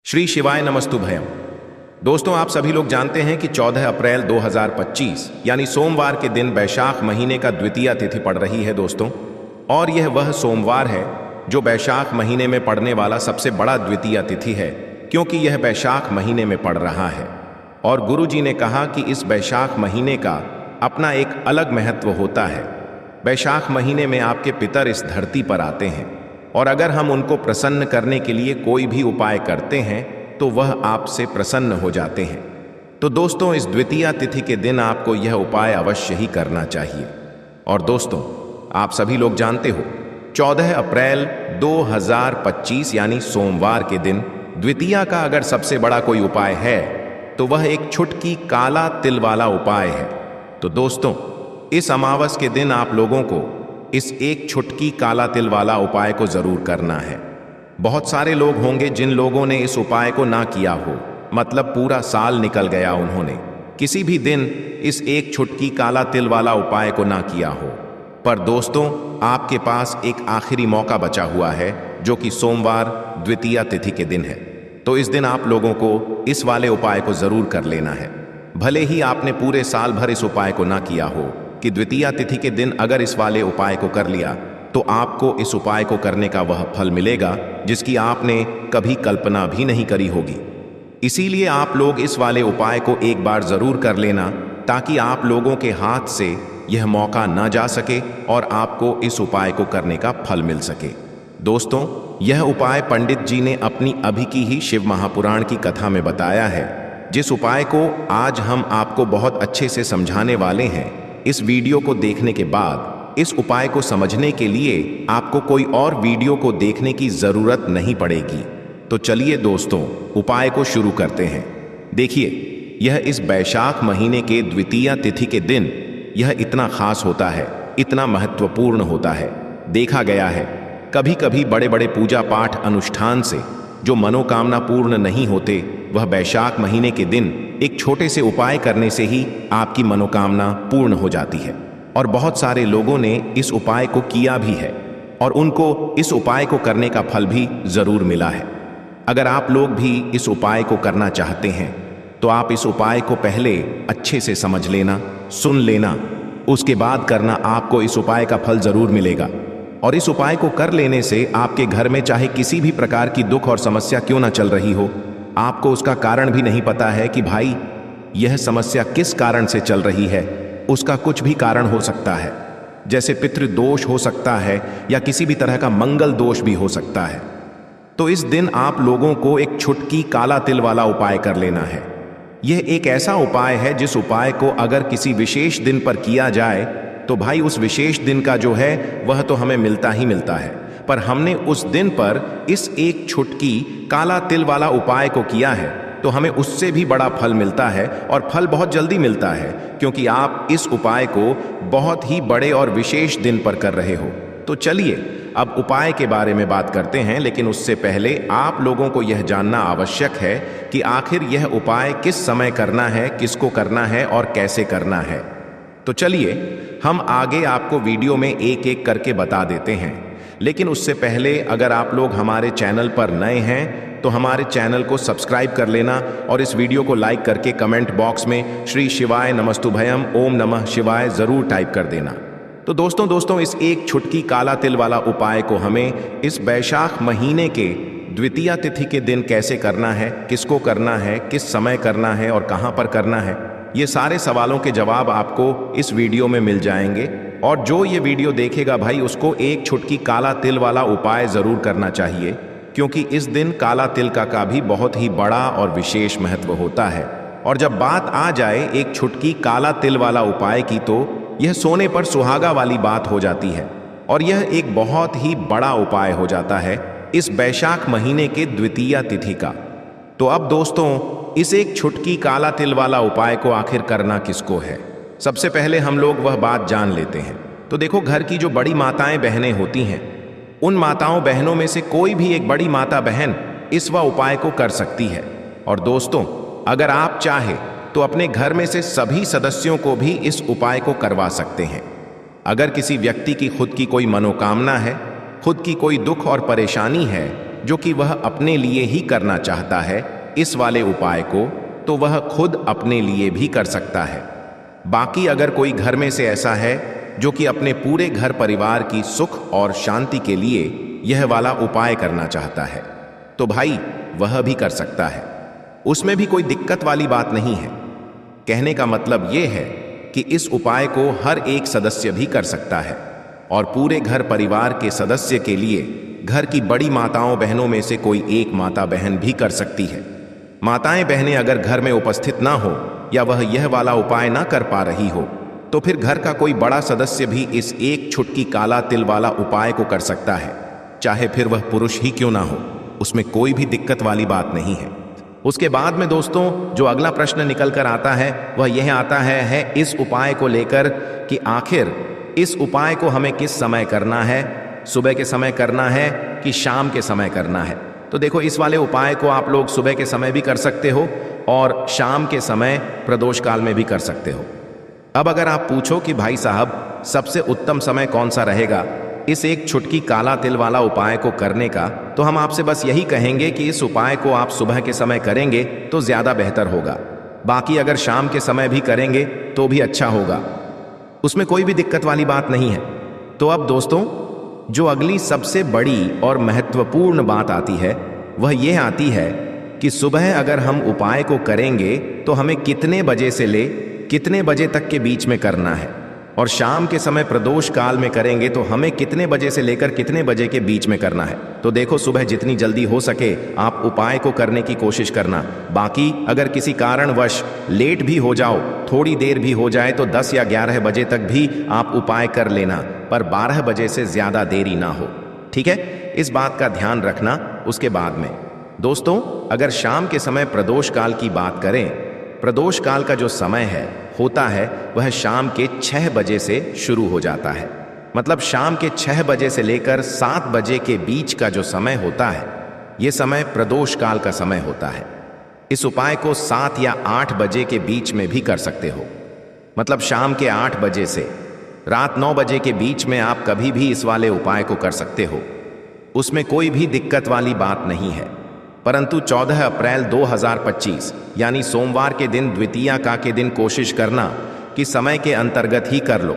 श्री शिवाय नमस्तुभयम। दोस्तों, आप सभी लोग जानते हैं कि 14 अप्रैल 2025 यानी सोमवार के दिन वैशाख महीने का द्वितीया तिथि पड़ रही है दोस्तों। और यह वह सोमवार है जो वैशाख महीने में पड़ने वाला सबसे बड़ा द्वितीया तिथि है, क्योंकि यह वैशाख महीने में पड़ रहा है। और गुरु जी ने कहा कि इस वैशाख महीने का अपना एक अलग महत्व होता है। वैशाख महीने में आपके पितर इस धरती पर आते हैं, और अगर हम उनको प्रसन्न करने के लिए कोई भी उपाय करते हैं तो वह आपसे प्रसन्न हो जाते हैं। तो दोस्तों, इस द्वितीया तिथि के दिन आपको यह उपाय अवश्य ही करना चाहिए। और दोस्तों, आप सभी लोग जानते हो 14 अप्रैल 2025 यानी सोमवार के दिन द्वितीया का अगर सबसे बड़ा कोई उपाय है तो वह एक छुटकी काला तिल वाला उपाय है। तो दोस्तों, इस अमावस के दिन आप लोगों को इस एक छुटकी काला तिल वाला उपाय को जरूर करना है। बहुत सारे लोग होंगे जिन लोगों ने इस उपाय को ना किया हो, मतलब पूरा साल निकल गया, उन्होंने किसी भी दिन इस एक छुटकी काला तिल वाला उपाय को ना किया हो। पर दोस्तों, आपके पास एक आखिरी मौका बचा हुआ है जो कि सोमवार द्वितीया तिथि के दिन है। तो इस दिन आप लोगों को इस वाले उपाय को जरूर कर लेना है। भले ही आपने पूरे साल भर इस उपाय को ना किया हो, कि द्वितीया तिथि के दिन अगर इस वाले उपाय को कर लिया तो आपको इस उपाय को करने का वह फल मिलेगा जिसकी आपने कभी कल्पना भी नहीं करी होगी। इसीलिए आप लोग इस वाले उपाय को एक बार जरूर कर लेना, ताकि आप लोगों के हाथ से यह मौका ना जा सके और आपको इस उपाय को करने का फल मिल सके। दोस्तों, यह उपाय पंडित जी ने अपनी अभी की ही शिव महापुराण की कथा में बताया है, जिस उपाय को आज हम आपको बहुत अच्छे से समझाने वाले हैं। इस वीडियो को देखने के बाद इस उपाय को समझने के लिए आपको कोई और वीडियो को देखने की जरूरत नहीं पड़ेगी। तो चलिए दोस्तों, उपाय को शुरू करते हैं। देखिए, यह इस वैशाख महीने के द्वितीया तिथि के दिन यह इतना खास होता है, इतना महत्वपूर्ण होता है। देखा गया है कभी कभी बड़े बड़े पूजा पाठ अनुष्ठान से जो मनोकामना पूर्ण नहीं होते, वह वैशाख महीने के दिन एक छोटे से उपाय करने से ही आपकी मनोकामना पूर्ण हो जाती है। और बहुत सारे लोगों ने इस उपाय को किया भी है और उनको इस उपाय को करने का फल भी जरूर मिला है। अगर आप लोग भी इस उपाय को करना चाहते हैं तो आप इस उपाय को पहले अच्छे से समझ लेना, सुन लेना, उसके बाद करना। आपको इस उपाय का फल जरूर मिलेगा। और इस उपाय को कर लेने से आपके घर में चाहे किसी भी प्रकार की दुख और समस्या क्यों ना चल रही हो, आपको उसका कारण भी नहीं पता है कि भाई यह समस्या किस कारण से चल रही है, उसका कुछ भी कारण हो सकता है। जैसे पितृदोष हो सकता है या किसी भी तरह का मंगल दोष भी हो सकता है। तो इस दिन आप लोगों को एक छुटकी काला तिल वाला उपाय कर लेना है। यह एक ऐसा उपाय है जिस उपाय को अगर किसी विशेष दिन पर किया जाए तो भाई उस विशेष दिन का जो है वह तो हमें मिलता ही मिलता है। पर हमने उस दिन पर इस एक छुटकी काला तिल वाला उपाय को किया है तो हमें उससे भी बड़ा फल मिलता है, और फल बहुत जल्दी मिलता है, क्योंकि आप इस उपाय को बहुत ही बड़े और विशेष दिन पर कर रहे हो। तो चलिए अब उपाय के बारे में बात करते हैं, लेकिन उससे पहले आप लोगों को यह जानना आवश्यक है कि आखिर यह उपाय किस समय करना है, किसको करना है और कैसे करना है। तो चलिए हम आगे आपको वीडियो में एक एक करके बता देते हैं। लेकिन उससे पहले अगर आप लोग हमारे चैनल पर नए हैं तो हमारे चैनल को सब्सक्राइब कर लेना और इस वीडियो को लाइक करके कमेंट बॉक्स में श्री शिवाय नमस्तुभयम ओम नमः शिवाय जरूर टाइप कर देना। तो दोस्तों, इस एक छुटकी काला तिल वाला उपाय को हमें इस वैशाख महीने के द्वितीया तिथि के दिन कैसे करना है, किसको करना है, किस समय करना है और कहाँ पर करना है, ये सारे सवालों के जवाब आपको इस वीडियो में मिल जाएंगे। और जो ये वीडियो देखेगा भाई, उसको एक छुटकी काला तिल वाला उपाय जरूर करना चाहिए, क्योंकि इस दिन काला तिल का भी बहुत ही बड़ा और विशेष महत्व होता है। और जब बात आ जाए एक छुटकी काला तिल वाला उपाय की, तो यह सोने पर सुहागा वाली बात हो जाती है और यह एक बहुत ही बड़ा उपाय हो जाता है इस वैशाख महीने के द्वितीया तिथि का। तो अब दोस्तों, इस एक छुटकी काला तिल वाला उपाय को आखिर करना किसको है, सबसे पहले हम लोग वह बात जान लेते हैं। तो देखो, घर की जो बड़ी माताएं बहनें होती हैं, उन माताओं बहनों में से कोई भी एक बड़ी माता बहन इस वह उपाय को कर सकती है। और दोस्तों, अगर आप चाहे तो अपने घर में से सभी सदस्यों को भी इस उपाय को करवा सकते हैं। अगर किसी व्यक्ति की खुद की कोई मनोकामना है, खुद की कोई दुख और परेशानी है, जो कि वह अपने लिए ही करना चाहता है इस वाले उपाय को, तो वह खुद अपने लिए भी कर सकता है। बाकी अगर कोई घर में से ऐसा है जो कि अपने पूरे घर परिवार की सुख और शांति के लिए यह वाला उपाय करना चाहता है, तो भाई वह भी कर सकता है। उसमें भी कोई दिक्कत वाली बात नहीं है। कहने का मतलब यह है कि इस उपाय को हर एक सदस्य भी कर सकता है और पूरे घर परिवार के सदस्य के लिए घर की बड़ी माताओं बहनों में से कोई एक माता बहन भी कर सकती है। माताएं बहनें अगर घर में उपस्थित ना हो या वह यह वाला उपाय ना कर पा रही हो, तो फिर घर का कोई बड़ा सदस्य भी इस एक छुटकी काला तिल वाला उपाय को कर सकता है, चाहे फिर वह पुरुष ही क्यों ना हो। उसमें कोई भी दिक्कत वाली बात नहीं है। उसके बाद में दोस्तों जो अगला प्रश्न निकल कर आता है वह यह आता है इस उपाय को लेकर कि आखिर इस उपाय को हमें किस समय करना है, सुबह के समय करना है कि शाम के समय करना है। तो देखो, इस वाले उपाय को आप लोग सुबह के समय भी कर सकते हो और शाम के समय प्रदोष काल में भी कर सकते हो। अब अगर आप पूछो कि भाई साहब सबसे उत्तम समय कौन सा रहेगा इस एक छुटकी काला तिल वाला उपाय को करने का, तो हम आपसे बस यही कहेंगे कि इस उपाय को आप सुबह के समय करेंगे तो ज्यादा बेहतर होगा। बाकी अगर शाम के समय भी करेंगे तो भी अच्छा होगा, उसमें कोई भी दिक्कत वाली बात नहीं है। तो अब दोस्तों जो अगली सबसे बड़ी और महत्वपूर्ण बात आती है वह यह आती है कि सुबह अगर हम उपाय को करेंगे तो हमें कितने बजे से ले कितने बजे तक के बीच में करना है, और शाम के समय प्रदोष काल में करेंगे तो हमें कितने बजे से लेकर कितने बजे के बीच में करना है। तो देखो, सुबह जितनी जल्दी हो सके आप उपाय को करने की कोशिश करना। बाकी अगर किसी कारणवश लेट भी हो जाओ, थोड़ी देर भी हो जाए, तो 10 या 11 बजे तक भी आप उपाय कर लेना, पर 12 बजे से ज्यादा देरी ना हो। ठीक है, इस बात का ध्यान रखना। उसके बाद में दोस्तों अगर शाम के समय प्रदोष काल की बात करें, प्रदोष काल का जो समय होता है वह शाम के 6 बजे से शुरू हो जाता है। मतलब शाम के 6 बजे से लेकर 7 बजे के बीच का जो समय होता है यह समय प्रदोष काल का समय होता है। इस उपाय को 7 या 8 बजे के बीच में भी कर सकते हो। मतलब शाम के 8 बजे से रात 9 बजे के बीच में आप कभी भी इस वाले उपाय को कर सकते हो, उसमें कोई भी दिक्कत वाली बात नहीं है। परंतु 14 अप्रैल 2025 यानी सोमवार के दिन द्वितीया का के दिन कोशिश करना कि समय के अंतर्गत ही कर लो।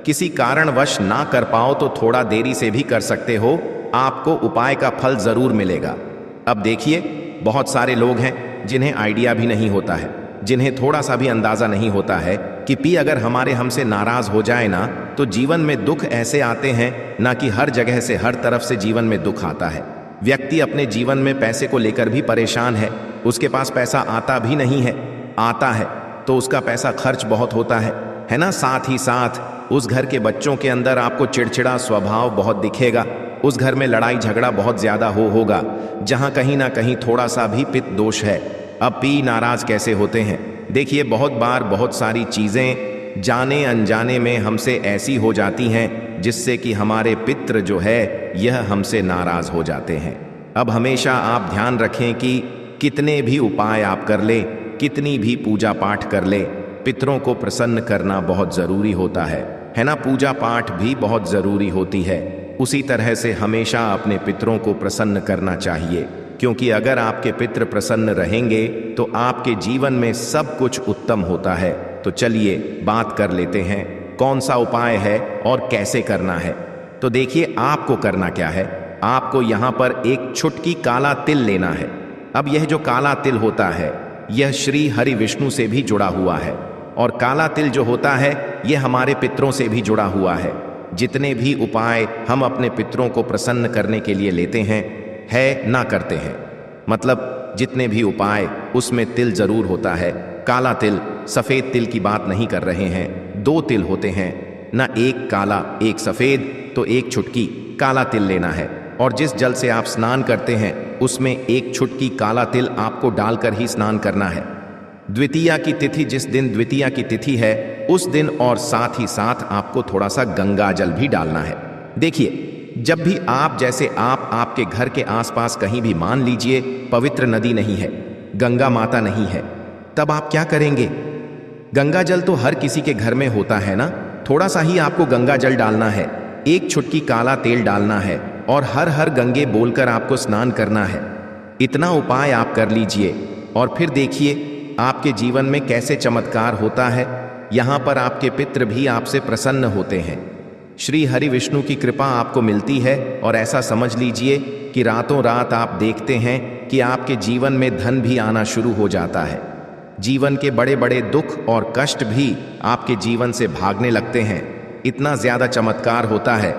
किसी कारणवश ना कर पाओ तो थोड़ा देरी से भी कर सकते हो, आपको उपाय का फल जरूर मिलेगा। अब देखिए, बहुत सारे लोग हैं जिन्हें आइडिया भी नहीं होता है, जिन्हें थोड़ा सा भी अंदाजा नहीं होता है कि पी अगर हमसे नाराज हो जाए ना तो जीवन में दुख ऐसे आते हैं ना कि हर जगह से हर तरफ से जीवन में दुख आता है। व्यक्ति अपने जीवन में पैसे को लेकर भी परेशान है, उसके पास पैसा आता भी नहीं है, आता है तो उसका पैसा खर्च बहुत होता है ना। साथ ही साथ उस घर के बच्चों के अंदर आपको चिड़चिड़ा स्वभाव बहुत दिखेगा, उस घर में लड़ाई झगड़ा बहुत ज्यादा होगा, जहां कहीं ना कहीं थोड़ा सा भी पित्त दोष है। अब पी नाराज कैसे होते हैं? देखिए, बहुत बार बहुत सारी चीजें जाने अनजाने में हमसे ऐसी हो जाती हैं जिससे कि हमारे पितृ जो है यह हमसे नाराज हो जाते हैं। अब हमेशा आप ध्यान रखें कि कितने भी उपाय आप कर ले, कितनी भी पूजा पाठ कर ले, पितरों को प्रसन्न करना बहुत जरूरी होता है ना। पूजा पाठ भी बहुत जरूरी होती है। उसी तरह से हमेशा अपने पितरों को प्रसन्न करना चाहिए, क्योंकि अगर आपके पितृ प्रसन्न रहेंगे तो आपके जीवन में सब कुछ उत्तम होता है। तो चलिए बात कर लेते हैं कौन सा उपाय है और कैसे करना है। तो देखिए, आपको करना क्या है, आपको यहाँ पर एक छुटकी काला तिल लेना है। अब यह जो काला तिल होता है यह श्री हरि विष्णु से भी जुड़ा हुआ है, और काला तिल जो होता है यह हमारे पितरों से भी जुड़ा हुआ है। जितने भी उपाय हम अपने पितरों को प्रसन्न करने के लिए लेते हैं है ना करते हैं, मतलब जितने भी उपाय उसमें तिल जरूर होता है। काला तिल, सफेद तिल की बात नहीं कर रहे हैं। 2 तिल होते हैं ना, एक काला एक सफेद, तो एक छुटकी काला तिल लेना है। और जिस जल से आप स्नान करते हैं उसमें एक छुटकी काला तिल आपको डालकर ही स्नान करना है। द्वितीया की तिथि, जिस दिन द्वितीया की तिथि है उस दिन, और साथ ही साथ आपको थोड़ा सा गंगा जल भी डालना है। देखिए, जब भी आप जैसे आपके घर के आसपास कहीं भी मान लीजिए पवित्र नदी नहीं है, गंगा माता नहीं है, तब आप क्या करेंगे? गंगा जल तो हर किसी के घर में होता है ना, थोड़ा सा ही आपको गंगा जल डालना है, एक छुटकी काला तेल डालना है और हर हर गंगे बोलकर आपको स्नान करना है। इतना उपाय आप कर लीजिए और फिर देखिए आपके जीवन में कैसे चमत्कार होता है। यहाँ पर आपके पितृ भी आपसे प्रसन्न होते हैं। श्री हरि विष्णु की कृपा आपको मिलती है और ऐसा समझ लीजिए कि रातों रात आप देखते हैं कि आपके जीवन में धन भी आना शुरू हो जाता है। जीवन के बड़े बड़े दुख और कष्ट भी आपके जीवन से भागने लगते हैं। इतना ज्यादा चमत्कार होता है।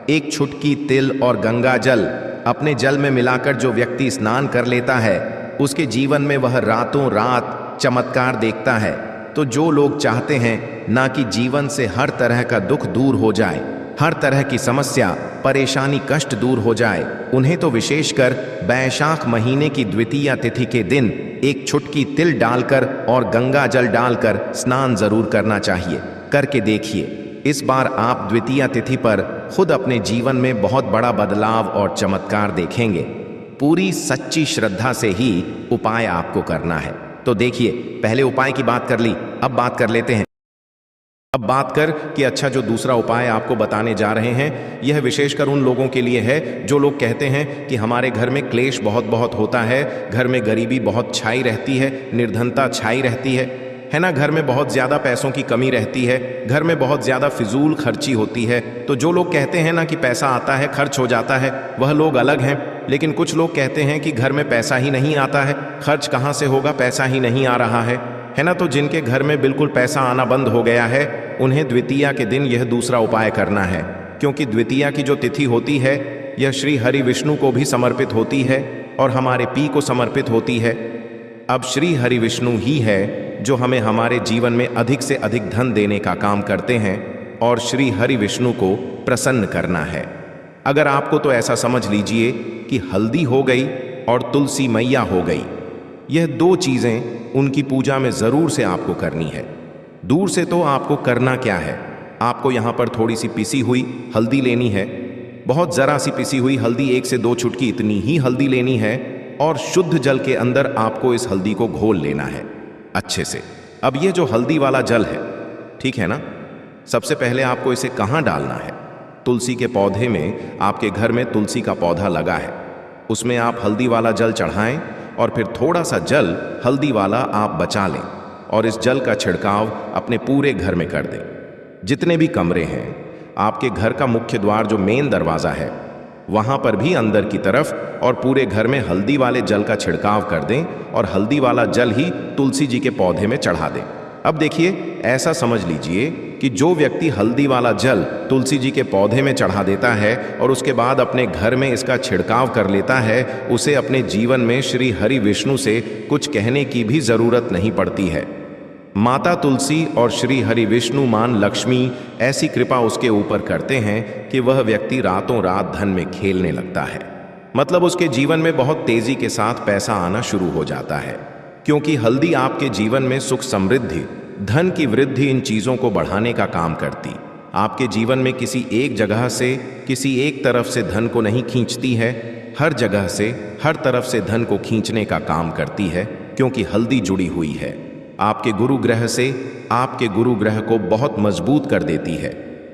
एक छुटकी तिल और गंगा जल अपने जल में मिलाकर जो व्यक्ति स्नान कर लेता है उसके जीवन में वह रातों रात चमत्कार देखता है। तो जो लोग चाहते हैं ना कि जीवन से हर तरह का दुख दूर हो जाए, हर तरह की समस्या परेशानी कष्ट दूर हो जाए, उन्हें तो विशेषकर बैशाख महीने की द्वितीया तिथि के दिन एक छुटकी तिल डालकर और गंगा जल डालकर स्नान जरूर करना चाहिए। करके देखिए, इस बार आप द्वितीया तिथि पर खुद अपने जीवन में बहुत बड़ा बदलाव और चमत्कार देखेंगे। पूरी सच्ची श्रद्धा से ही उपाय आपको करना है। तो देखिए, पहले उपाय की बात कर ली, अब बात कर लेते हैं। अब बात कर कि अच्छा, जो दूसरा उपाय आपको बताने जा रहे हैं यह विशेषकर उन लोगों के लिए है जो लोग कहते हैं कि हमारे घर में क्लेश बहुत बहुत होता है, घर में गरीबी बहुत छाई रहती है, निर्धनता छाई रहती है ना, घर में बहुत ज़्यादा पैसों की कमी रहती है, घर में बहुत ज़्यादा फिजूल खर्ची होती है। तो जो लोग कहते हैं ना कि पैसा आता है खर्च हो जाता है, वह लोग अलग हैं। लेकिन कुछ लोग कहते हैं कि घर में पैसा ही नहीं आता है, खर्च कहाँ से होगा, पैसा ही नहीं आ रहा है ना। तो जिनके घर में बिल्कुल पैसा आना बंद हो गया है उन्हें द्वितीया के दिन यह दूसरा उपाय करना है। क्योंकि द्वितीया की जो तिथि होती है यह श्री हरि विष्णु को भी समर्पित होती है और हमारे पी को समर्पित होती है। अब श्री हरि विष्णु ही है जो हमें हमारे जीवन में अधिक से अधिक धन देने का काम करते हैं और श्री हरि विष्णु को प्रसन्न करना है। अगर आपको तो ऐसा समझ लीजिए कि हल्दी हो गई और तुलसी मैया हो गई, यह दो चीजें उनकी पूजा में जरूर से आपको करनी है। दूर से तो आपको करना क्या है, आपको यहाँ पर थोड़ी सी पिसी हुई हल्दी लेनी है, बहुत जरा सी पिसी हुई हल्दी, 1 से 2 चुटकी इतनी ही हल्दी लेनी है और शुद्ध जल के अंदर आपको इस हल्दी को घोल लेना है अच्छे से। अब ये जो हल्दी वाला जल है, ठीक है ना, सबसे पहले आपको इसे कहाँ डालना है? तुलसी के पौधे में। आपके घर में तुलसी का पौधा लगा है, उसमें आप हल्दी वाला जल चढ़ाएं और फिर थोड़ा सा जल हल्दी वाला आप बचा लें और इस जल का छिड़काव अपने पूरे घर में कर दें। जितने भी कमरे हैं, आपके घर का मुख्य द्वार जो मेन दरवाज़ा है वहाँ पर भी अंदर की तरफ और पूरे घर में हल्दी वाले जल का छिड़काव कर दें और हल्दी वाला जल ही तुलसी जी के पौधे में चढ़ा दें। अब देखिए, ऐसा समझ लीजिए कि जो व्यक्ति हल्दी वाला जल तुलसी जी के पौधे में चढ़ा देता है और उसके बाद अपने घर में इसका छिड़काव कर लेता है, उसे अपने जीवन में श्री हरि विष्णु से कुछ कहने की भी जरूरत नहीं पड़ती है। माता तुलसी और श्री हरि विष्णु मान लक्ष्मी ऐसी कृपा उसके ऊपर करते हैं कि वह व्यक्ति रातों रात धन में खेलने लगता है। मतलब उसके जीवन में बहुत तेजी के साथ पैसा आना शुरू हो जाता है, क्योंकि हल्दी आपके जीवन में सुख समृद्धि, धन की वृद्धि, इन चीज़ों को बढ़ाने का काम करती। आपके जीवन में किसी एक जगह से, किसी एक तरफ से धन को नहीं खींचती है, हर जगह से, हर तरफ से धन को खींचने का काम करती है, क्योंकि हल्दी जुड़ी हुई है आपके गुरु ग्रह से। आपके गुरु ग्रह को बहुत मजबूत कर देती है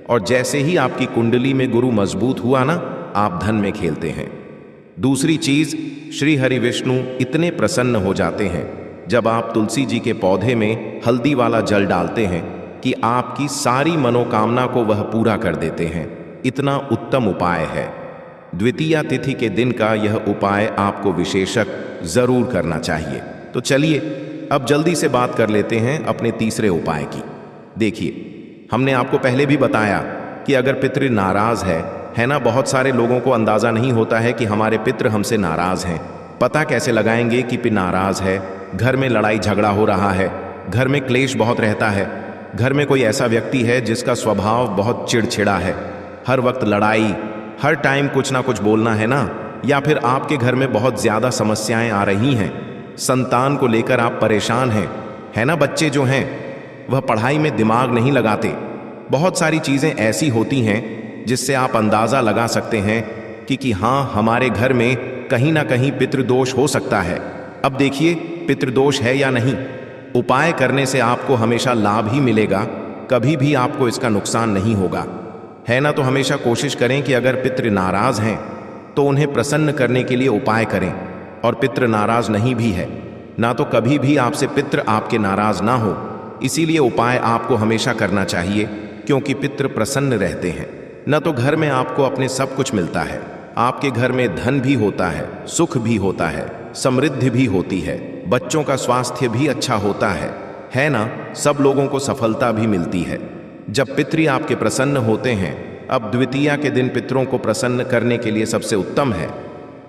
और जैसे ही आपकी कुंडली में गुरु मजबूत हुआ ना, आप धन में खेलते हैं। दूसरी चीज, श्री हरि विष्णु इतने प्रसन्न हो जाते हैं जब आप तुलसी जी के पौधे में हल्दी वाला जल डालते हैं कि आपकी सारी मनोकामना को वह पूरा कर देते हैं। इतना उत्तम उपाय है। द्वितीया तिथि के दिन का यह उपाय आपको विशेषक जरूर करना चाहिए। तो चलिए अब जल्दी से बात कर लेते हैं अपने तीसरे उपाय की। देखिए, हमने आपको पहले भी बताया कि अगर पितृ नाराज है ना, बहुत सारे लोगों को अंदाजा नहीं होता है कि हमारे पितृ हमसे नाराज हैं। पता कैसे लगाएंगे कि पिता नाराज है? घर में लड़ाई झगड़ा हो रहा है, घर में क्लेश बहुत रहता है, घर में कोई ऐसा व्यक्ति है जिसका स्वभाव बहुत चिड़चिड़ा है, हर वक्त लड़ाई, हर टाइम कुछ ना कुछ बोलना है ना, या फिर आपके घर में बहुत ज्यादा समस्याएं आ रही हैं, संतान को लेकर आप परेशान हैं, है ना, बच्चे जो हैं वह पढ़ाई में दिमाग नहीं लगाते। बहुत सारी चीजें ऐसी होती हैं जिससे आप अंदाजा लगा सकते हैं कि हाँ, हमारे घर में कहीं ना कहीं पितृदोष हो सकता है। अब देखिए, पितृदोष है या नहीं, उपाय करने से आपको हमेशा लाभ ही मिलेगा, कभी भी आपको इसका नुकसान नहीं होगा, है ना। तो हमेशा कोशिश करें कि अगर पितृ नाराज हैं तो उन्हें प्रसन्न करने के लिए उपाय करें। और पितृ नाराज नहीं भी है, ना तो कभी भी आपसे पितृ आपके नाराज ना हो, इसीलिए उपाय आपको हमेशा करना चाहिए, क्योंकि पितृ प्रसन्न रहते हैं। न तो घर में आपको अपने सब कुछ मिलता है, आपके घर में धन भी होता है, सुख भी होता है, समृद्धि भी होती है, बच्चों का स्वास्थ्य भी अच्छा होता है ना। सब लोगों को सफलता भी मिलती है जब पितृ आपके प्रसन्न होते हैं। अब द्वितीया के दिन पितरों को प्रसन्न करने के लिए सबसे उत्तम है।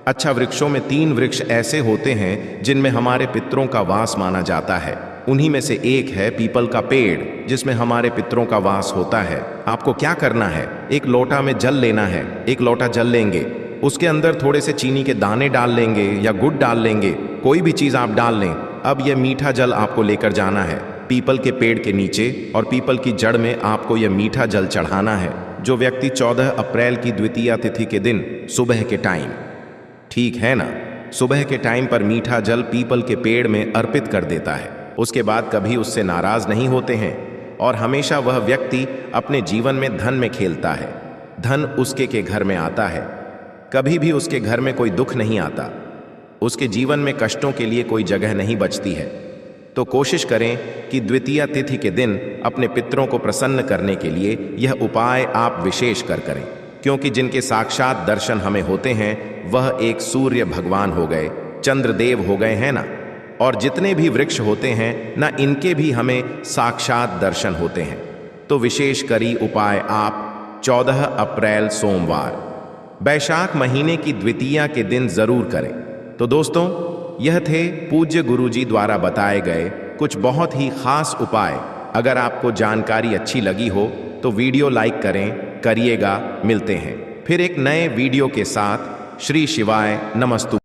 अच्छा, वृक्षों में 3 वृक्ष ऐसे होते हैं जिनमें हमारे पितरों का वास माना जाता है। उन्हीं में से एक है पीपल का पेड़, जिसमें हमारे पितरों का वास होता है। आपको क्या करना है, एक लोटा में जल लेना है। एक लोटा जल लेंगे, उसके अंदर थोड़े से चीनी के दाने डाल लेंगे या गुड़ डाल लेंगे, कोई भी चीज आप डाल लें। अब यह मीठा जल आपको लेकर जाना है पीपल के पेड़ के नीचे, और पीपल की जड़ में आपको यह मीठा जल चढ़ाना है। जो व्यक्ति 14 अप्रैल की द्वितीया तिथि के दिन सुबह के टाइम, ठीक है ना, सुबह के टाइम पर मीठा जल पीपल के पेड़ में अर्पित कर देता है, उसके बाद कभी उससे नाराज नहीं होते हैं, और हमेशा वह व्यक्ति अपने जीवन में धन में खेलता है। धन उसके के घर में आता है, कभी भी उसके घर में कोई दुख नहीं आता, उसके जीवन में कष्टों के लिए कोई जगह नहीं बचती है। तो कोशिश करें कि द्वितीया तिथि के दिन अपने पितरों को प्रसन्न करने के लिए यह उपाय आप विशेष कर करें, क्योंकि जिनके साक्षात दर्शन हमें होते हैं वह एक सूर्य भगवान हो गए, चंद्रदेव हो गए हैं ना, और जितने भी वृक्ष होते हैं ना, इनके भी हमें साक्षात दर्शन होते हैं। तो विशेष करी उपाय आप 14 अप्रैल सोमवार बैशाख महीने की द्वितीया के दिन जरूर करें। तो दोस्तों, यह थे पूज्य गुरुजी द्वारा बताए गए कुछ बहुत ही खास उपाय। अगर आपको जानकारी अच्छी लगी हो तो वीडियो लाइक करिएगा। मिलते हैं फिर एक नए वीडियो के साथ। श्री शिवाय नमस्तु।